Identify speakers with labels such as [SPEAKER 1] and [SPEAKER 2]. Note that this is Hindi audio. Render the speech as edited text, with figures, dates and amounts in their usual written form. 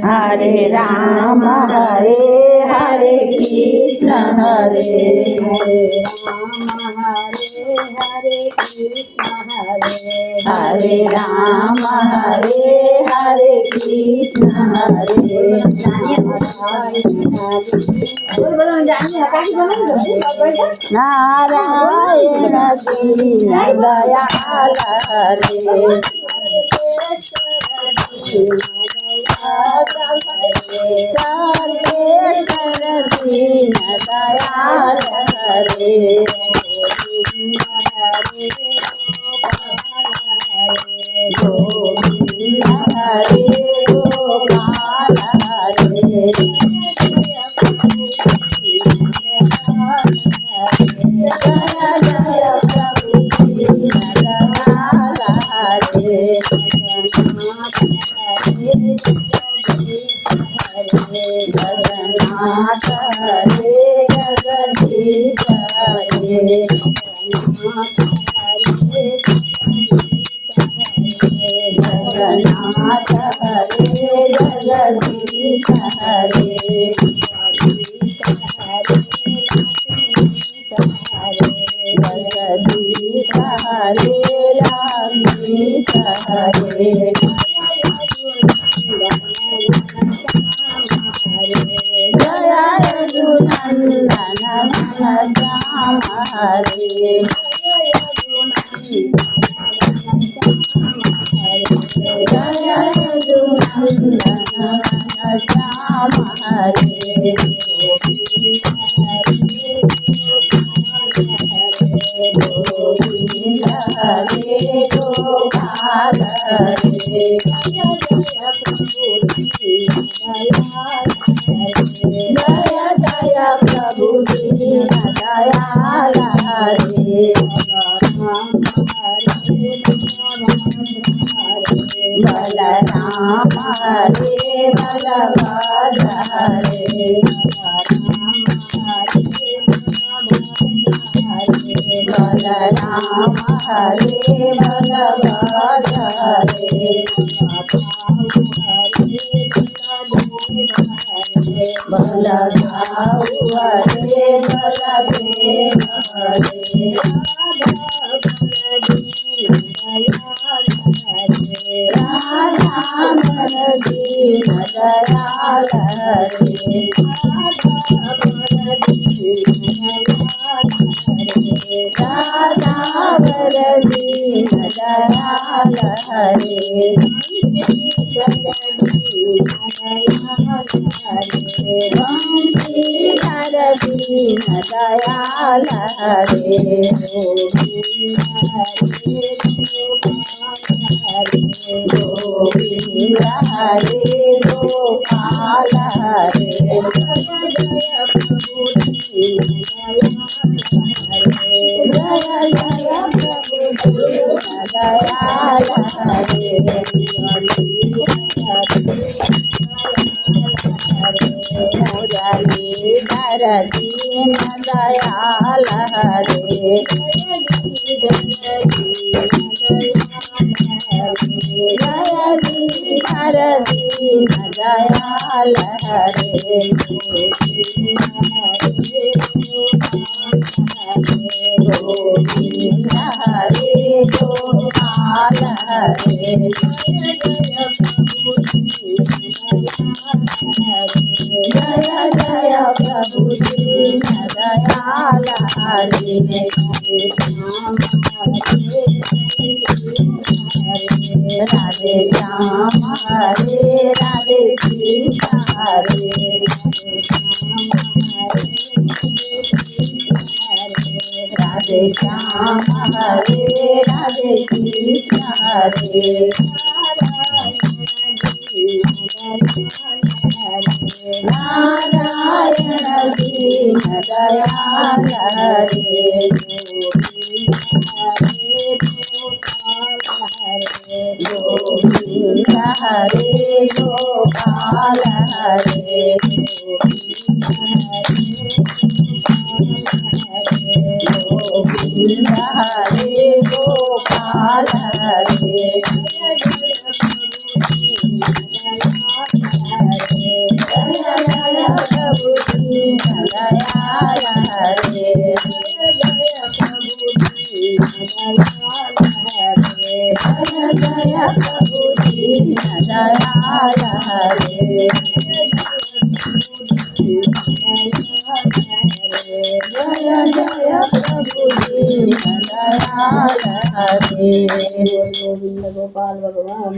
[SPEAKER 1] हरे राम हरे कृष्ण हरे राम हरे कृष्ण हरे नारायण दीन दयाल हरे सर्वेश्वर दीन दयाल हरे गोविंद हरे गोपाल हरे जय जय प्रभु दीन दयाल हरे जगन्नाथ हरे जगदीश हरे जगन्नाथ हरे जगदीश हरे जगदीश हरे राधीश हरे जय रघुनंदन श्याम हरे जय रघुनंदन श्याम हरे गोविंद हरे गोपाल हरे जय जय प्रभु दीन दयाल हरे बलराम हरे बलभद्र हरे बलराम हरे बलभद्र हरे बलदाऊ हरे बलदेव हरे राधा दीन दयाल हरे राधा दीन दयाल हरे बंशीधर दीन दयाल हरे गोविंद हरे गोपाल हरे जय जय प्रभु दीन दयाल हरे मुरलीधर दीन दयाल हरे जयधर दीन दयाल हरे गोविंद हरे गोपाल हरे जय जय प्रभु दीन दयाल हरे राधे श्याम हरे राधे कृष्ण हरे राधे श्याम हरे राधे कृष्ण हरे नारायण दीन दयाल हरे गोविंद हरे गोपाल हरे गोविंद हरे गोपाल हरे हरे जय प्रभु दीन दयाल हरे जय जय प्रभु दीन दयाल हरे। गोविंद गोपाल भगवान